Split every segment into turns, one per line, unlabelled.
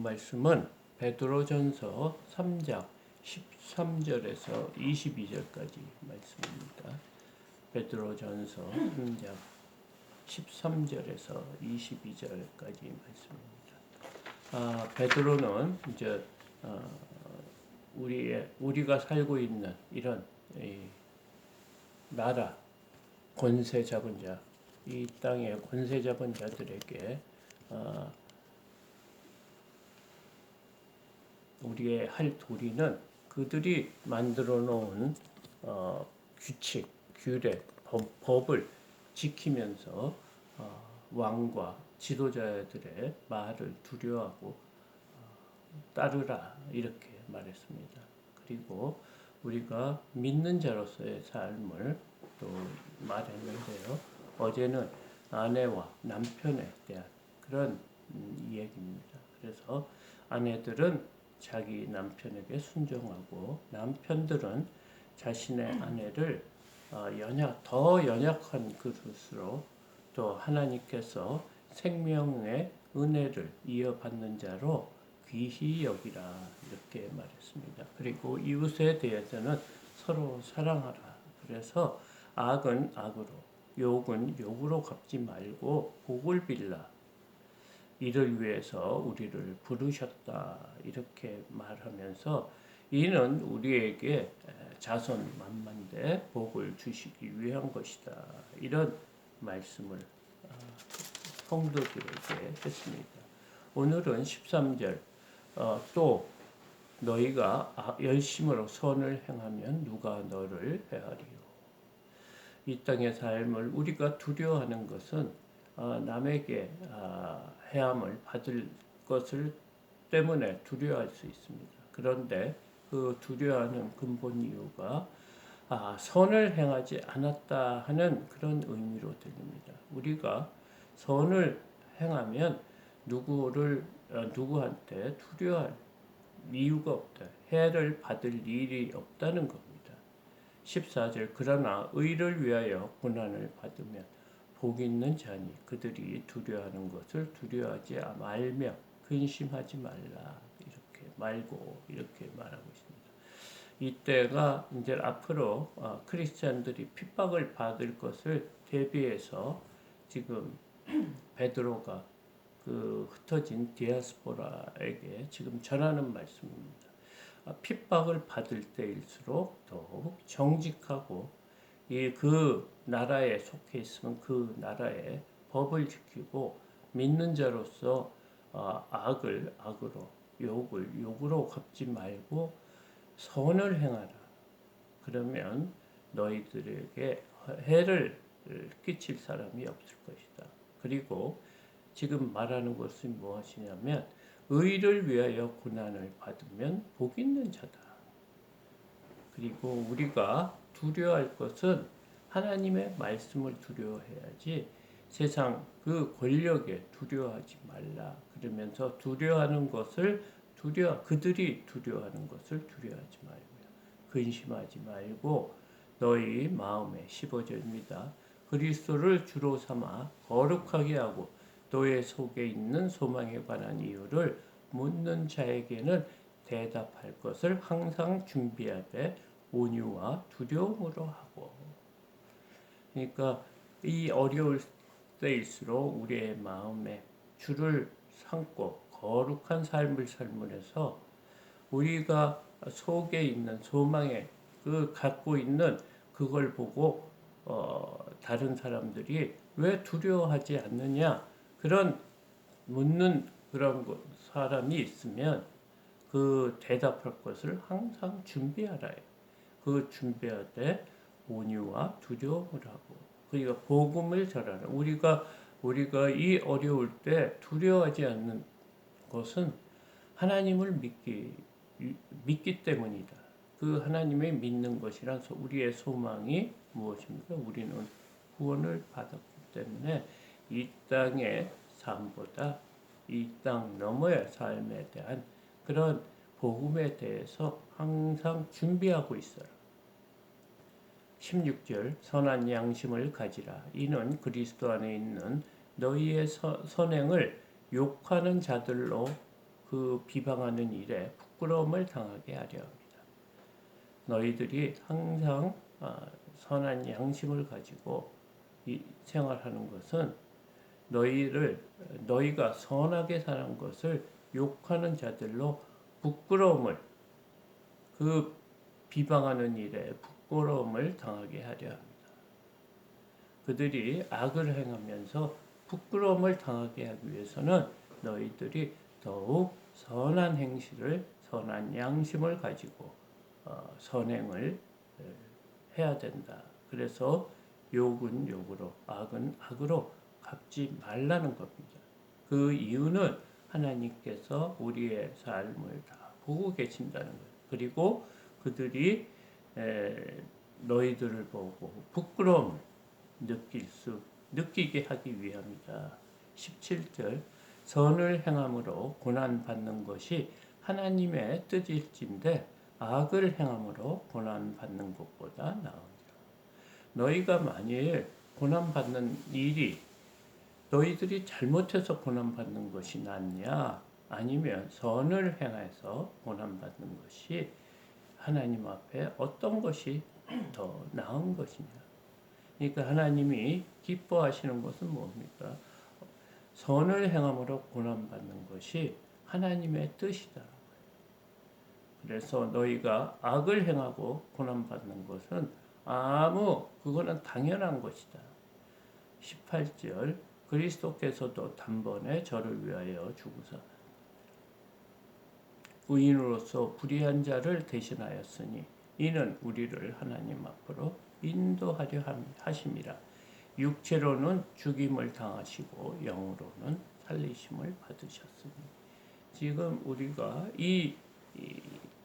말씀은 베드로전서 3장 13절에서 22절까지 말씀입니다. 베드로전서 3장 13절에서 22절까지 말씀입니다. 베드로는 이제 우리가 살고 있는 이런 나라 권세 잡은 자, 이 땅의 권세 잡은 자들에게 우리의 할 도리는 그들이 만들어 놓은 규칙, 규례, 법을 지키면서 왕과 지도자들의 말을 두려워하고 따르라 이렇게 말했습니다. 그리고 우리가 믿는 자로서의 삶을 또 말했는데요. 어제는 아내와 남편에 대한 그런 이야기입니다. 그래서 아내들은 자기 남편에게 순종하고 남편들은 자신의 아내를 더 연약한 그릇으로 또 하나님께서 생명의 은혜를 이어받는 자로 귀히 여기라 이렇게 말했습니다. 그리고 이웃에 대해서는 서로 사랑하라. 그래서 악은 악으로, 욕은 욕으로 갚지 말고 복을 빌라. 이를 위해서 우리를 부르셨다 이렇게 말하면서 이는 우리에게 자손 만만대 복을 주시기 위한 것이다 이런 말씀을 성도들에게 했습니다. 오늘은 13절 또 너희가 열심으로 선을 행하면 누가 너를 해하리요. 이 땅의 삶을 우리가 두려워하는 것은 남에게 해함을 받을 것을 때문에 두려워할 수 있습니다. 그런데 그 두려워하는 근본 이유가 선을 행하지 않았다 하는 그런 의미로 들립니다. 우리가 선을 행하면 누구한테 두려워할 이유가 없다. 해를 받을 일이 없다는 겁니다. 14절 그러나 의를 위하여 고난을 받으면 복 있는 자니 그들이 두려워하는 것을 두려워하지 말며 근심하지 말라 이렇게 말하고 있습니다. 이때가 이제 앞으로 크리스찬들이 핍박을 받을 것을 대비해서 지금 베드로가 그 흩어진 디아스포라에게 지금 전하는 말씀입니다. 핍박을 받을 때일수록 더욱 정직하고 그 나라에 속해 있으면 그 나라의 법을 지키고 믿는 자로서 악을 악으로 욕을 욕으로 갚지 말고 선을 행하라. 그러면 너희들에게 해를 끼칠 사람이 없을 것이다. 그리고 지금 말하는 것은 무엇이냐면 의를 위하여 고난을 받으면 복 있는 자다. 그리고 우리가 두려워할 것은 하나님의 말씀을 두려워해야지 세상 그 권력에 두려워하지 말라. 그러면서 그들이 두려워하는 것을 두려워하지 말고요. 근심하지 말고 너희 마음에 15절입니다. 그리스도를 주로 삼아 거룩하게 하고 너의 속에 있는 소망에 관한 이유를 묻는 자에게는 대답할 것을 항상 준비하되 온유와 두려움으로 하고. 그러니까 이 어려울 때일수록 우리의 마음에 주를 삼고 거룩한 삶을 삶으면서 우리가 속에 있는 소망에 갖고 있는 그걸 보고 다른 사람들이 왜 두려워하지 않느냐 그런 묻는 그런 사람이 있으면 그 대답할 것을 항상 준비하라. 그 준비할 때 온유와 두려움을 하고 그러니까 복음을 전하라. 우리가 이 어려울 때 두려워하지 않는 것은 하나님을 믿기 때문이다. 그 하나님의 믿는 것이란 우리의 소망이 무엇입니까? 우리는 구원을 받았기 때문에 이 땅의 삶보다 이 땅 너머의 삶에 대한 그런 복음에 대해서 항상 준비하고 있어라. 16절 선한 양심을 가지라. 이는 그리스도 안에 있는 너희의 선행을 욕하는 자들로 그 비방하는 일에 부끄러움을 당하게 하려 합니다. 너희들이 항상 선한 양심을 가지고 생활하는 것은 너희가 선하게 사는 것을 욕하는 자들로 부끄러움을, 그 비방하는 일에 부끄러움을 당하게 하려 합니다. 그들이 악을 행하면서 부끄러움을 당하게 하기 위해서는 너희들이 더욱 선한 행실을, 선한 양심을 가지고 선행을 해야 된다. 그래서 욕은 욕으로, 악은 악으로 갚지 말라는 겁니다. 그 이유는 하나님께서 우리의 삶을 다 보고 계신다는 거예요. 그리고 그들이 너희들을 보고 부끄러움을 느끼게 하기 위함이다. 17절 선을 행함으로 고난받는 것이 하나님의 뜻일진데 악을 행함으로 고난받는 것보다 나으니라. 너희가 만일 고난받는 일이 너희들이 잘못해서 고난받는 것이 낫냐, 아니면 선을 행해서 고난받는 것이 하나님 앞에 어떤 것이 더 나은 것이냐. 그러니까 하나님이 기뻐하시는 것은 뭡니까? 선을 행함으로 고난받는 것이 하나님의 뜻이다. 그래서 너희가 악을 행하고 고난받는 것은 그거는 당연한 것이다. 18절 그리스도께서도 단번에 저를 위하여 죽으사 의인으로서 불의한 자를 대신하였으니 이는 우리를 하나님 앞으로 인도하려 하심이라. 육체로는 죽임을 당하시고 영으로는 살리심을 받으셨으니. 지금 우리가 이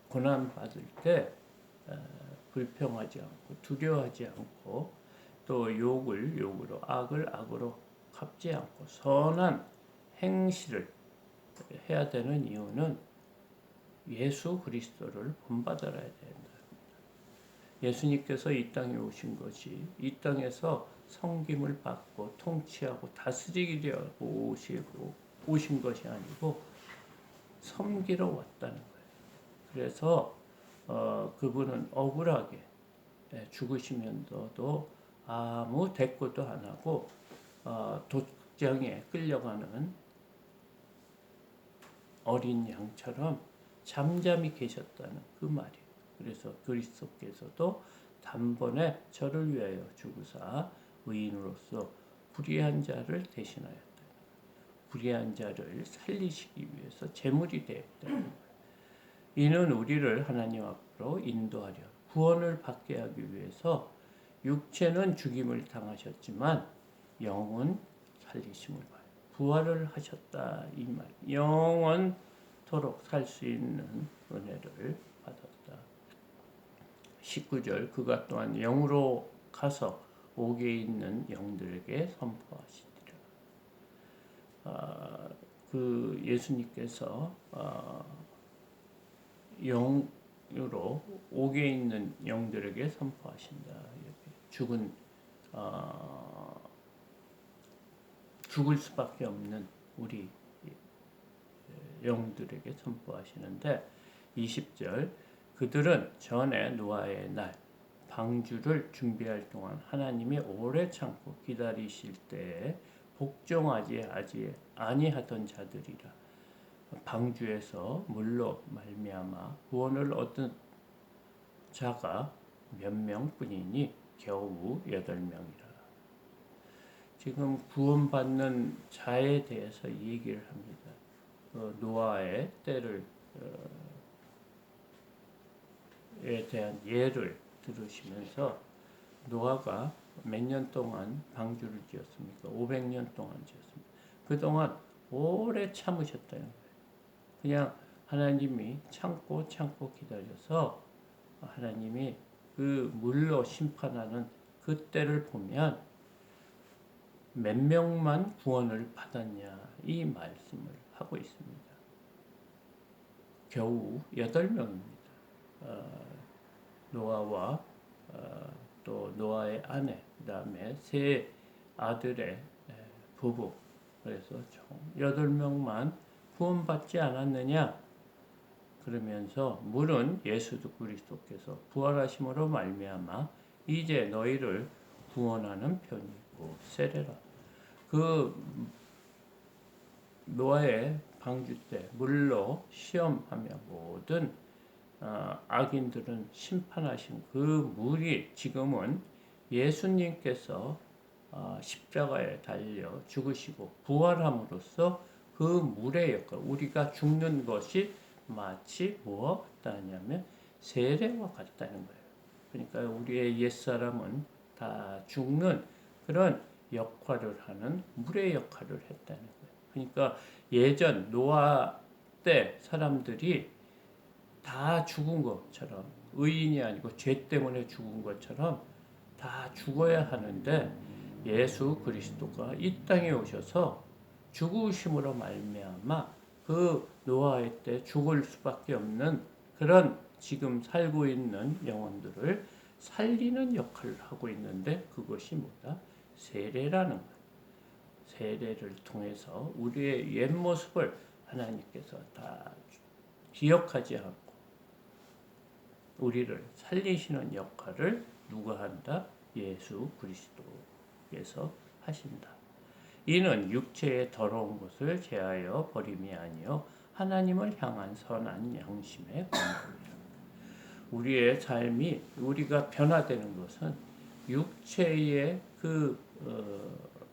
고난 받을 때 불평하지 않고 두려워하지 않고 또 욕을 욕으로 악을 악으로 갚지 않고 선한 행실을 해야 되는 이유는 예수 그리스도를 본받아야 된다. 예수님께서 이 땅에 오신 것이 이 땅에서 섬김을 받고 통치하고 다스리려고 오신 것이 아니고 섬기러 왔다는 거예요. 그래서 그분은 억울하게 죽으시면서도 아무 대꾸도 안 하고 도장에 끌려가는 어린 양처럼 잠잠히 계셨다는 그 말이에요. 그래서 그리스도께서도 단번에 저를 위하여 죽으사 의인으로서 불의한 자를 대신하였다. 불의한 자를 살리시기 위해서 제물이 되었다. 이는 우리를 하나님 앞으로 인도하려 구원을 받게 하기 위해서 육체는 죽임을 당하셨지만 영은 살리심을 받아 부활을 하셨다. 이 말. 영원토록 살 수 있는 은혜를 받았다. 19절 그가 또한 영으로 가서 옥에 있는 영들에게 선포하시니라. 그 예수님께서 영으로 옥에 있는 영들에게 선포하신다. 죽을 수밖에 없는 우리 영들에게 선포하시는데 20절 그들은 전에 노아의 날 방주를 준비할 동안 하나님이 오래 참고 기다리실 때에 복종하지 아니하던 자들이라. 방주에서 물로 말미암아 구원을 얻은 자가 몇 명뿐이니 겨우 8명이라. 지금 구원받는 자에 대해서 얘기를 합니다. 노아의 때를 에 대한 예를 들으시면서 노아가 몇 년 동안 방주를 지었습니까? 500년 동안 지었습니다. 그동안 오래 참으셨다는 거예요. 그냥 하나님이 참고 기다려서 하나님이 그 물로 심판하는 그때를 보면 몇 명만 구원을 받았냐 이 말씀을 하고 있습니다. 겨우 8명입니다. 노아와 또 노아의 아내, 그 다음에 세 아들의 부부, 그래서 총 8명만 구원받지 않았느냐? 그러면서 물은 예수 그리스도께서 부활하심으로 말미암아 이제 너희를 구원하는 편이고 세례라. 그 노아의 방주 때 물로 시험하며 모든 악인들은 심판하신 그 물이 지금은 예수님께서 십자가에 달려 죽으시고 부활함으로써 그 물의 역할, 우리가 죽는 것이 마치 뭐와 같다냐면 세례와 같다는 거예요. 그러니까 우리의 옛사람은 다 죽는 그런 역할을 하는 물의 역할을 했다는 거예요. 그러니까 예전 노아 때 사람들이 다 죽은 것처럼, 의인이 아니고 죄 때문에 죽은 것처럼 다 죽어야 하는데 예수 그리스도가 이 땅에 오셔서 죽으심으로 말미암아 그 노아의 때 죽을 수밖에 없는 그런 지금 살고 있는 영혼들을 살리는 역할을 하고 있는데, 그것이 뭐다? 세례라는 거예요. 세례를 통해서 우리의 옛 모습을 하나님께서 다 기억하지 않고 우리를 살리시는 역할을 누가 한다? 예수 그리스도께서 하신다. 이는 육체의 더러운 것을 제하여 버림이 아니요 하나님을 향한 선한 양심의 공급이라. 우리의 삶이, 우리가 변화되는 것은 육체의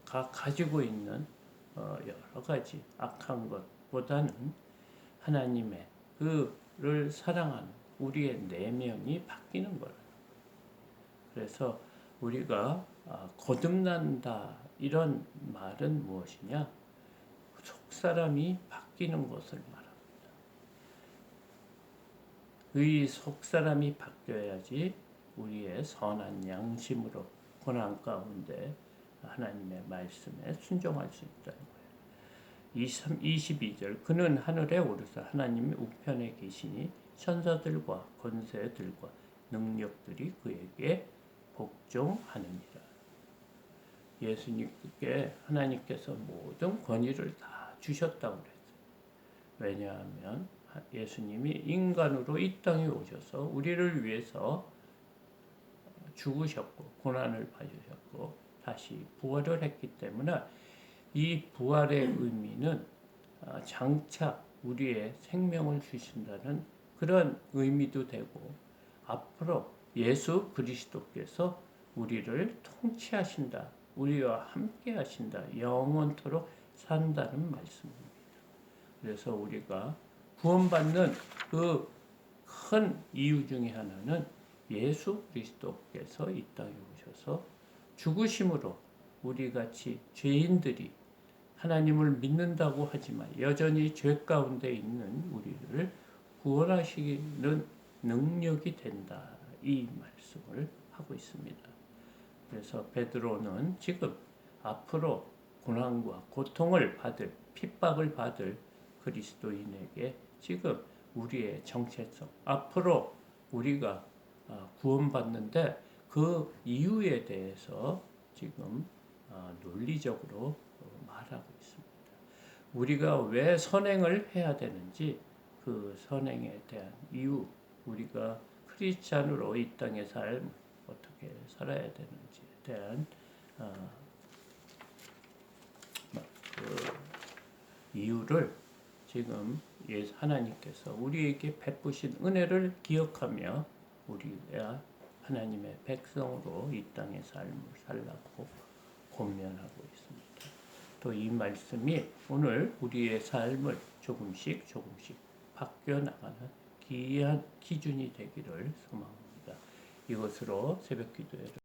가지고 있는 여러 가지 악한 것보다는 하나님의 그를 사랑하는 우리의 내면이 바뀌는 거예요. 그래서 우리가 거듭난다 이런 말은 무엇이냐? 속사람이 바뀌는 것을 말합니다. 의 속사람이 바뀌어야지 우리의 선한 양심으로 고난 가운데 하나님의 말씀에 순종할 수 있다는 거예요. 22절 그는 하늘에 오르사 하나님의 우편에 계시니 천사들과 권세들과 능력들이 그에게 복종하느니라. 예수님께 하나님께서 모든 권위를 다 주셨다고 그랬어요. 왜냐하면 예수님이 인간으로 이 땅에 오셔서 우리를 위해서 죽으셨고 고난을 받으셨고 다시 부활을 했기 때문에 이 부활의 의미는 장차 우리의 생명을 주신다는 그런 의미도 되고, 앞으로 예수 그리스도께서 우리를 통치하신다, 우리와 함께 하신다, 영원토록 산다는 말씀입니다. 그래서 우리가 구원받는 그 큰 이유 중에 하나는 예수 그리스도께서 이 땅에 오셔서 죽으심으로 우리같이 죄인들이 하나님을 믿는다고 하지만 여전히 죄 가운데 있는 우리를 구원하시는 능력이 된다, 이 말씀을 하고 있습니다. 그래서 베드로는 지금 앞으로 고난과 고통을 받을, 핍박을 받을 그리스도인에게 지금 우리의 정체성, 앞으로 우리가 구원받는데 그 이유에 대해서 지금 논리적으로 말하고 있습니다. 우리가 왜 선행을 해야 되는지, 그 선행에 대한 이유, 우리가 크리스찬으로 이 땅의 삶 어떻게 살아야 되는지에 대한 그 이유를 지금 하나님께서 우리에게 베푸신 은혜를 기억하며 우리가 하나님의 백성으로 이 땅의 삶을 살라고 권면하고 있습니다. 또 이 말씀이 오늘 우리의 삶을 조금씩 바뀌어 나가는 귀한 기준이 되기를 소망합니다. 이것으로 새벽 기도회를